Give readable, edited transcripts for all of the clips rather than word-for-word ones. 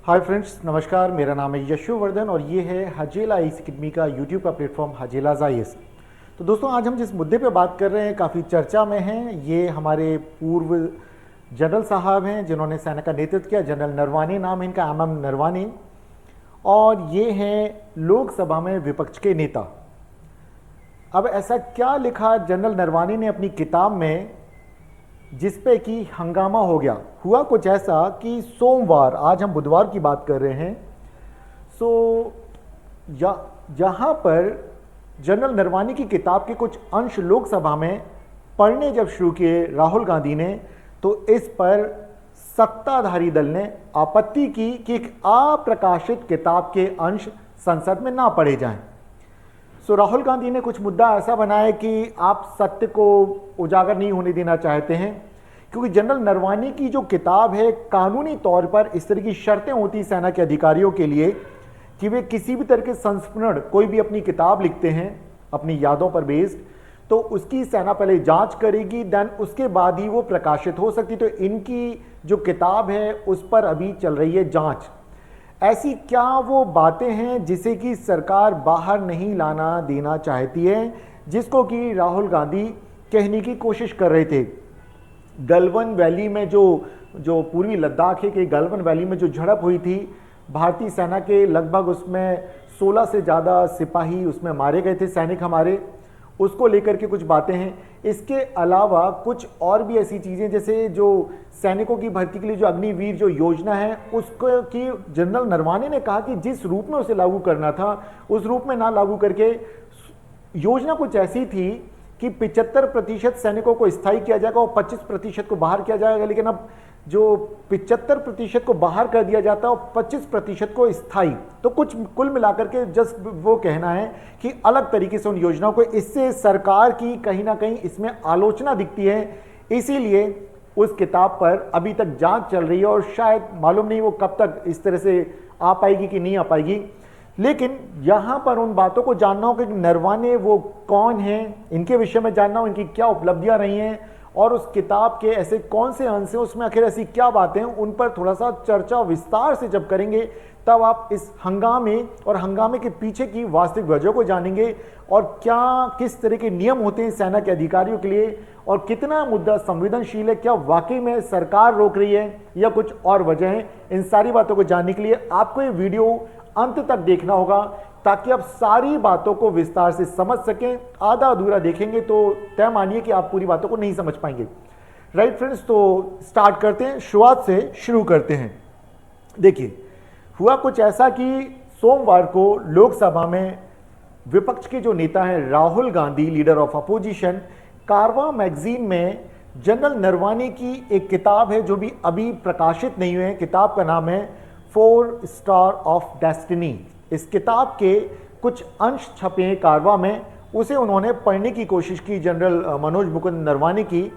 Hi friends, नमस्कार। मेरा नाम है यशोवर्धन और ये है हजेला आईएएस अकेडमी का यूट्यूब का प्लेटफॉर्म हजेलाज आईएएस। तो दोस्तों, आज हम जिस मुद्दे पे बात कर रहे हैं काफ़ी चर्चा में हैं। ये हमारे पूर्व जनरल साहब हैं जिन्होंने सेना का नेतृत्व किया। जनरल नरवाने नाम है इनका, एमएम नरवाने। और ये हैं लोकसभा में विपक्ष के नेता। अब ऐसा क्या लिखा जनरल नरवाने ने अपनी किताब में जिस पे कि हंगामा हो गया। हुआ कुछ ऐसा कि सोमवार, आज हम बुधवार की बात कर रहे हैं, जहां पर जनरल नरवाने की किताब के कुछ अंश लोकसभा में पढ़ने जब शुरू किए राहुल गांधी ने, तो इस पर सत्ताधारी दल ने आपत्ति की कि एक अप्रकाशित किताब के अंश संसद में ना पढ़े जाएं। राहुल गांधी ने कुछ मुद्दा ऐसा बनाया कि आप सत्य को उजागर नहीं होने देना चाहते हैं, क्योंकि जनरल नरवाने की जो किताब है, कानूनी तौर पर इस तरह की शर्तें होती सेना के अधिकारियों के लिए कि वे किसी भी तरह के संस्मरण, कोई भी अपनी किताब लिखते हैं अपनी यादों पर बेस्ड, तो उसकी सेना पहले जांच करेगी, देन उसके बाद ही वो प्रकाशित हो सकती। तो इनकी जो किताब है उस पर अभी चल रही है जांच। ऐसी क्या वो बातें हैं जिसे कि सरकार बाहर नहीं लाना देना चाहती है, जिसको कि राहुल गांधी कहने की कोशिश कर रहे थे। गलवान वैली में जो पूर्वी लद्दाख है कि गलवान वैली में जो झड़प हुई थी, भारतीय सेना के लगभग उसमें 16 से ज़्यादा सिपाही उसमें मारे गए थे, सैनिक हमारे, उसको लेकर के कुछ बातें हैं। इसके अलावा कुछ और भी ऐसी चीज़ें, जैसे जो सैनिकों की भर्ती के लिए जो अग्निवीर जो योजना है, उसको कि जनरल नरवाने ने कहा कि जिस रूप में उसे लागू करना था उस रूप में ना लागू करके योजना कुछ ऐसी थी कि 75% सैनिकों को स्थायी किया जाएगा और 25% को बाहर किया जाएगा। लेकिन अब जो 75% को बाहर कर दिया जाता है और 25% को स्थायी, तो कुछ कुल मिलाकर के जस्ट वो कहना है कि अलग तरीके से उन योजनाओं को, इससे सरकार की कहीं ना कहीं इसमें आलोचना दिखती है। इसीलिए उस किताब पर अभी तक जांच चल रही है और शायद मालूम नहीं वो कब तक इस तरह से आ पाएगी कि नहीं आ पाएगी। लेकिन यहां पर उन बातों को जानना हो कि नरवाने वो कौन हैं, इनके विषय में जानना हो, इनकी क्या उपलब्धियां रही हैं और उस किताब के ऐसे कौन से अंश हैं, उसमें आखिर ऐसी क्या बातें हैं, उन पर थोड़ा सा चर्चा विस्तार से जब करेंगे तब आप इस हंगामे और हंगामे के पीछे की वास्तविक वजह को जानेंगे और क्या किस तरह के नियम होते हैं सेना के अधिकारियों के लिए और कितना मुद्दा संवेदनशील है, क्या वाकई में सरकार रोक रही है या कुछ और वजह है। इन सारी बातों को जानने के लिए आपको ये वीडियो अंत तक देखना होगा ताकि आप सारी बातों को विस्तार से समझ सकें। आधा अधूरा देखेंगे तो तय मानिए कि आप पूरी बातों को नहीं समझ पाएंगे। राइट फ्रेंड्स, तो स्टार्ट करते हैं, शुरुआत से शुरू करते हैं। देखिए, हुआ कुछ ऐसा कि सोमवार को लोकसभा में विपक्ष के जो नेता हैं Rahul Gandhi, leader of opposition, Karwaan magazine में जनरल नरवाने की एक किताब है जो भी अभी प्रकाशित नहीं हुई है। किताब का नाम है 4 स्टार ऑफ डेस्टिनी। इस किताब के कुछ अंश छपे हैं कारवां में, उसे उन्होंने पढ़ने की कोशिश की जनरल मनोज मुकुंद नरवाने की,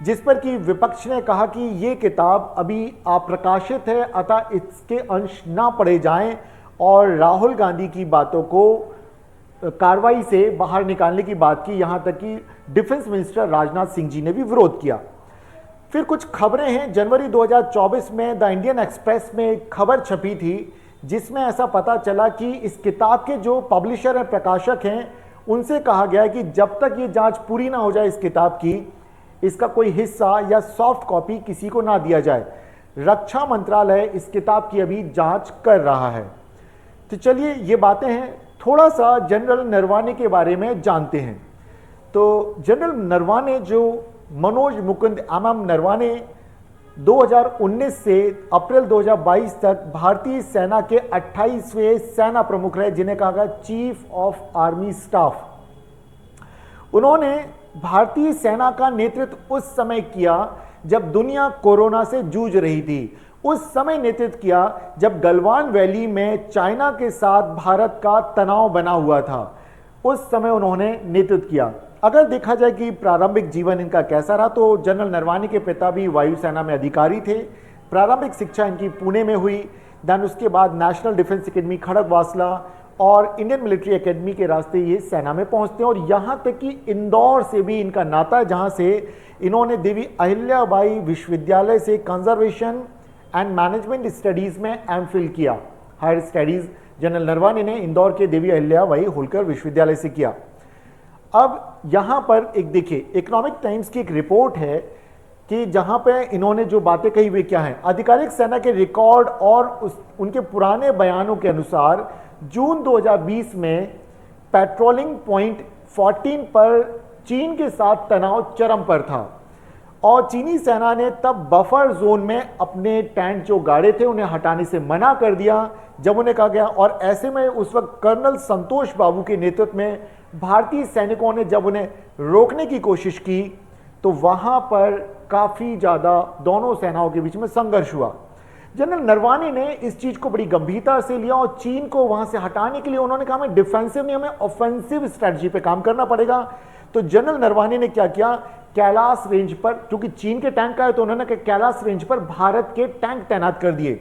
जिस पर कि विपक्ष ने कहा कि ये किताब अभी अप्रकाशित है, अतः इसके अंश ना पढ़े जाएं और राहुल गांधी की बातों को कार्रवाई से बाहर निकालने की बात की। यहां तक कि डिफेंस मिनिस्टर राजनाथ सिंह जी ने भी विरोध किया। फिर कुछ खबरें हैं, जनवरी 2024 में द इंडियन एक्सप्रेस में एक खबर छपी थी जिसमें ऐसा पता चला कि इस किताब के जो पब्लिशर हैं, प्रकाशक हैं, उनसे कहा गया है कि जब तक ये जांच पूरी ना हो जाए इस किताब की, इसका कोई हिस्सा या सॉफ्ट कॉपी किसी को ना दिया जाए। रक्षा मंत्रालय इस किताब की अभी जांच कर रहा है। तो चलिए, ये बातें हैं, थोड़ा सा जनरल नरवाने के बारे में जानते हैं। तो जनरल नरवाने, जो मनोज मुकुंद एमएम नरवाने, 2019 से अप्रैल 2022 तक भारतीय सेना के 28वें सेना प्रमुख रहे, जिन्हें कहा गया चीफ ऑफ आर्मी स्टाफ। उन्होंने भारतीय सेना का नेतृत्व उस समय किया जब दुनिया कोरोना से जूझ रही थी। उस समय नेतृत्व किया जब गलवान वैली में चाइना के साथ भारत का तनाव बना हुआ था। उस समय उन्होंने नेतृत्व किया। अगर देखा जाए कि प्रारंभिक जीवन इनका कैसा रहा, तो जनरल नरवाने के पिता भी वायुसेना में अधिकारी थे। प्रारंभिक शिक्षा इनकी पुणे में हुई, देन उसके बाद नेशनल डिफेंस एकेडमी खड़गवासला और इंडियन मिलिट्री एकेडमी के रास्ते ये सेना में पहुंचते हैं। और यहाँ तक कि इंदौर से भी इनका नाता है, जहाँ से इन्होंने देवी अहिल्याबाई विश्वविद्यालय से कंजर्वेशन एंड मैनेजमेंट स्टडीज में एमफिल किया। हायर स्टडीज जनरल नरवाने ने इंदौर के देवी अहिल्याबाई होलकर विश्वविद्यालय से किया। अब यहां पर एक देखिए, इकोनॉमिक टाइम्स की एक रिपोर्ट है कि जहां पे इन्होंने जो बातें कही वे क्या हैं। आधिकारिक सेना के रिकॉर्ड और उनके पुराने बयानों के अनुसार जून 2020 में पेट्रोलिंग पॉइंट 14 पर चीन के साथ तनाव चरम पर था और चीनी सेना ने तब बफर जोन में अपने टैंक जो गाड़े थे उन्हें हटाने से मना कर दिया जब उन्हें कहा गया। और ऐसे में उस वक्त कर्नल संतोष बाबू के नेतृत्व में भारतीय सैनिकों ने जब उन्हें रोकने की कोशिश की तो वहां पर काफी ज्यादा दोनों सेनाओं के बीच में संघर्ष हुआ। जनरल नरवाने ने इस चीज को बड़ी गंभीरता से लिया और चीन को वहां से हटाने के लिए उन्होंने कहा हमें डिफेंसिव नहीं, हमें ऑफेंसिव स्ट्रेटजी पे काम करना पड़ेगा। तो जनरल नरवाने ने क्या किया, कैलाश रेंज पर, क्योंकि चीन के टैंक आए तो उन्होंने कैलाश रेंज पर भारत के टैंक तैनात कर दिए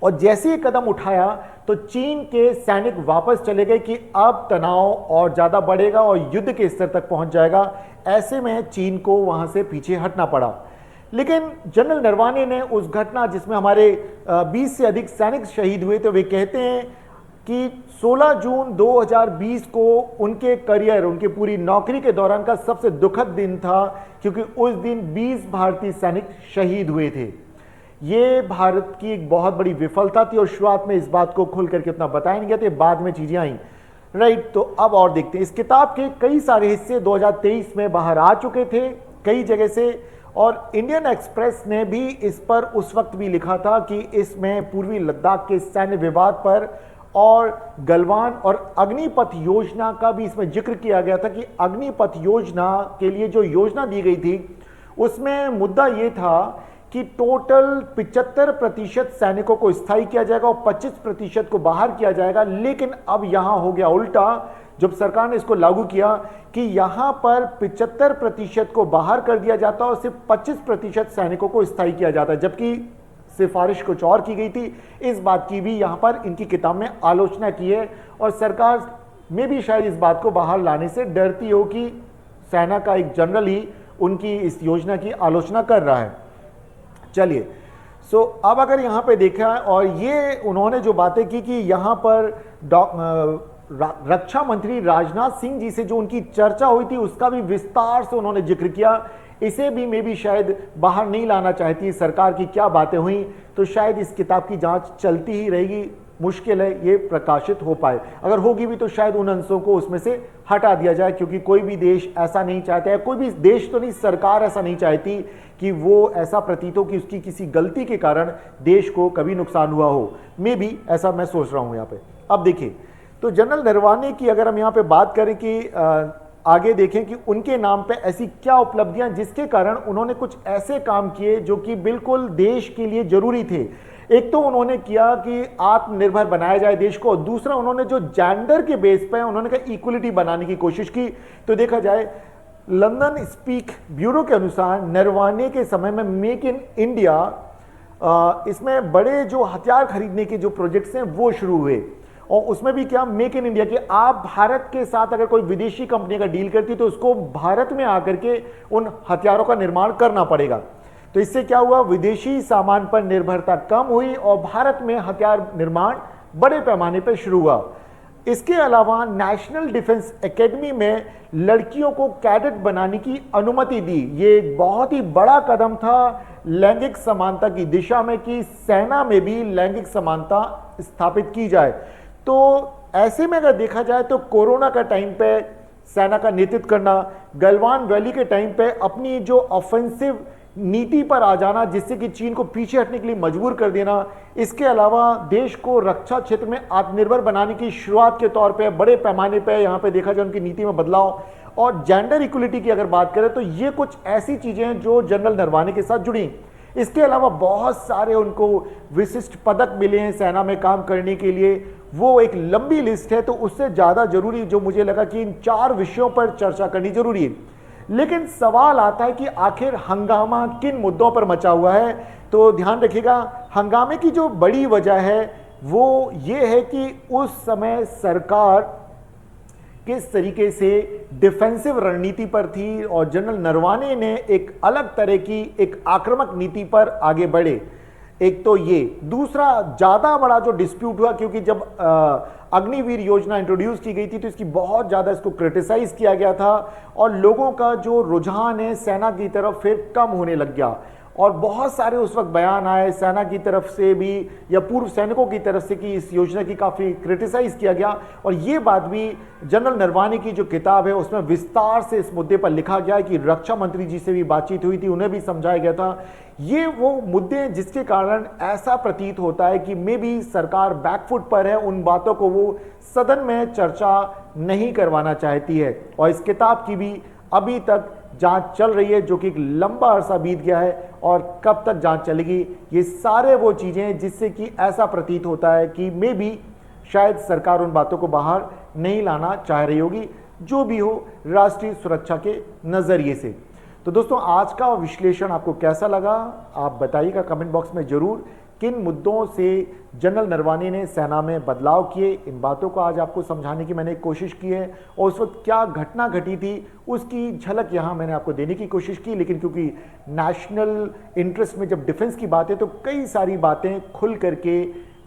और जैसे ही कदम उठाया तो चीन के सैनिक वापस चले गए कि अब तनाव और ज्यादा बढ़ेगा और युद्ध के स्तर तक पहुंच जाएगा। ऐसे में चीन को वहां से पीछे हटना पड़ा। लेकिन जनरल नरवाने ने उस घटना जिसमें हमारे 20 से अधिक सैनिक शहीद हुए थे, वे कहते हैं कि 16 जून 2020 को उनके करियर, उनके पूरी नौकरी के दौरान का सबसे दुखद दिन था क्योंकि उस दिन 20 भारतीय सैनिक शहीद हुए थे। ये भारत की एक बहुत बड़ी विफलता थी और शुरुआत में इस बात को खुल करके उतना बताया नहीं गया था, बाद में चीजें आई। राइट, तो अब और देखते हैं। इस किताब के कई सारे हिस्से 2023 में बाहर आ चुके थे कई जगह से और इंडियन एक्सप्रेस ने भी इस पर उस वक्त भी लिखा था कि इसमें पूर्वी लद्दाख के सैन्य विवाद पर और गलवान और अग्निपथ योजना का भी इसमें जिक्र किया गया था कि अग्निपथ योजना के लिए जो योजना दी गई थी उसमें मुद्दा ये था कि टोटल 75% सैनिकों को स्थायी किया जाएगा और 25% को बाहर किया जाएगा। लेकिन अब यहां हो गया उल्टा, जब सरकार ने इसको लागू किया कि यहां पर 75% को बाहर कर दिया जाता है और सिर्फ 25% सैनिकों को स्थायी किया जाता है, जबकि सिफारिश कुछ और की गई थी। इस बात की भी यहां पर इनकी किताब में आलोचना की है और सरकार में भी शायद इस बात को बाहर लाने से डरती हो कि सेना का एक जनरल ही उनकी इस योजना की आलोचना कर रहा है। चलिए, सो अब अगर यहां पे देखा और ये उन्होंने जो बातें की कि यहां पर रक्षा मंत्री राजनाथ सिंह जी से जो उनकी चर्चा हुई थी उसका भी विस्तार से उन्होंने जिक्र किया। इसे भी मे भी शायद बाहर नहीं लाना चाहती सरकार की क्या बातें हुई, तो शायद इस किताब की जांच चलती ही रहेगी। मुश्किल है ये प्रकाशित हो पाए, अगर होगी भी तो शायद उन अंशों को उसमें से हटा दिया जाए, क्योंकि कोई भी देश ऐसा नहीं चाहता है, कोई भी देश तो नहीं, सरकार ऐसा नहीं चाहती कि वो ऐसा प्रतीत हो कि उसकी किसी गलती के कारण देश को कभी नुकसान हुआ हो। मे भी ऐसा मैं सोच रहा हूं यहाँ पे। अब देखिए, तो जनरल नरवाने की अगर हम यहाँ पे बात करें कि आगे देखें कि उनके नाम पे ऐसी क्या उपलब्धियां जिसके कारण उन्होंने कुछ ऐसे काम किए जो कि बिल्कुल देश के लिए जरूरी थे। एक तो उन्होंने किया कि आत्मनिर्भर बनाया जाए देश को, और दूसरा उन्होंने जो जेंडर के बेस पे उन्होंने कहा इक्वलिटी बनाने की कोशिश की। तो देखा जाए लंदन स्पीक ब्यूरो के अनुसार नरवाने के समय में मेक इन इंडिया, इसमें बड़े जो हथियार खरीदने के जो प्रोजेक्ट्स हैं वो शुरू हुए और उसमें भी क्या मेक इन इंडिया कि आप भारत के साथ अगर कोई विदेशी कंपनी का डील करती तो उसको भारत में आकर के उन हथियारों का निर्माण करना पड़ेगा। तो इससे क्या हुआ, विदेशी सामान पर निर्भरता कम हुई और भारत में हथियार निर्माण बड़े पैमाने पर शुरू हुआ। इसके अलावा नेशनल डिफेंस एकेडमी में लड़कियों को कैडेट बनाने की अनुमति दी। ये एक बहुत ही बड़ा कदम था लैंगिक समानता की दिशा में कि सेना में भी लैंगिक समानता स्थापित की जाए। तो ऐसे में अगर देखा जाए तो कोरोना का टाइम पे सेना का नेतृत्व करना, गलवान वैली के टाइम पे अपनी जो ऑफेंसिव नीति पर आ जाना जिससे कि चीन को पीछे हटने के लिए मजबूर कर देना, इसके अलावा देश को रक्षा क्षेत्र में आत्मनिर्भर बनाने की शुरुआत के तौर पे बड़े पैमाने पे यहाँ पे देखा जाए उनकी नीति में बदलाव, और जेंडर इक्वलिटी की अगर बात करें तो ये कुछ ऐसी चीजें हैं जो जनरल नरवाने के साथ जुड़ी। इसके अलावा बहुत सारे उनको विशिष्ट पदक मिले हैं सेना में काम करने के लिए, वो एक लंबी लिस्ट है। तो उससे ज्यादा जरूरी जो मुझे लगा कि इन 4 विषयों पर चर्चा करनी जरूरी है। लेकिन सवाल आता है कि आखिर हंगामा किन मुद्दों पर मचा हुआ है। तो ध्यान रखिएगा, हंगामे की जो बड़ी वजह है वो ये है कि उस समय सरकार किस तरीके से डिफेंसिव रणनीति पर थी और जनरल नरवाने ने एक अलग तरह की एक आक्रामक नीति पर आगे बढ़े। एक तो ये, दूसरा ज्यादा बड़ा जो डिस्प्यूट हुआ, क्योंकि जब अग्निवीर योजना इंट्रोड्यूस की गई थी तो इसकी बहुत ज्यादा इसको क्रिटिसाइज किया गया था और लोगों का जो रुझान है सेना की तरफ फिर कम होने लग गया और बहुत सारे उस वक्त बयान आए सेना की तरफ से भी या पूर्व सैनिकों की तरफ से कि इस योजना की काफ़ी क्रिटिसाइज किया गया। और ये बात भी जनरल नरवानी की जो किताब है उसमें विस्तार से इस मुद्दे पर लिखा गया है कि रक्षा मंत्री जी से भी बातचीत हुई थी, उन्हें भी समझाया गया था। ये वो मुद्दे हैं जिसके कारण ऐसा प्रतीत होता है कि मे बी सरकार बैकफुट पर है, उन बातों को वो सदन में चर्चा नहीं करवाना चाहती है। और इस किताब की भी अभी तक जांच चल रही है, जो कि एक लंबा अरसा बीत गया है और कब तक जांच चलेगी, ये सारे वो चीजें हैं जिससे कि ऐसा प्रतीत होता है कि मे बी शायद सरकार उन बातों को बाहर नहीं लाना चाह रही होगी, जो भी हो राष्ट्रीय सुरक्षा के नजरिए से। तो दोस्तों, आज का विश्लेषण आपको कैसा लगा आप बताइएगा कमेंट बॉक्स में जरूर। किन मुद्दों से जनरल नरवानी ने सेना में बदलाव किए, इन बातों को आज आपको समझाने की मैंने कोशिश की है और उस वक्त क्या घटना घटी थी उसकी झलक यहाँ मैंने आपको देने की कोशिश की। लेकिन क्योंकि नेशनल इंटरेस्ट में जब डिफेंस की बात है तो कई सारी बातें खुल करके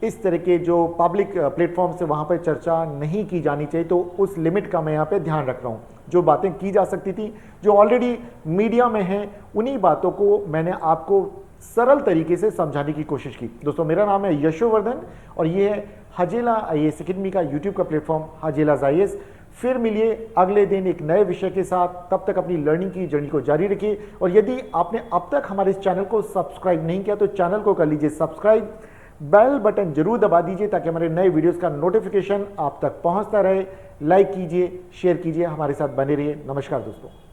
इस तरह के जो पब्लिक प्लेटफॉर्म से वहाँ पर चर्चा नहीं की जानी चाहिए, तो उस लिमिट का मैं यहाँ पे ध्यान रख रहा हूँ। जो बातें की जा सकती थी, जो ऑलरेडी मीडिया में हैं, उन्हीं बातों को मैंने आपको सरल तरीके से समझाने की कोशिश की। दोस्तों, मेरा नाम है यशोवर्धन और ये है हजेला IAS अकेडमी का यूट्यूब का प्लेटफॉर्म हजेलाज IAS। फिर मिलिए अगले दिन एक नए विषय के साथ, तब तक अपनी लर्निंग की जर्नी को जारी रखिए। और यदि आपने अब तक हमारे इस चैनल को सब्सक्राइब नहीं किया तो चैनल को कर लीजिए सब्सक्राइब, बेल बटन जरूर दबा दीजिए ताकि हमारे नए वीडियोस का नोटिफिकेशन आप तक पहुंचता रहे। लाइक कीजिए, शेयर कीजिए, हमारे साथ बने रहिए। नमस्कार दोस्तों।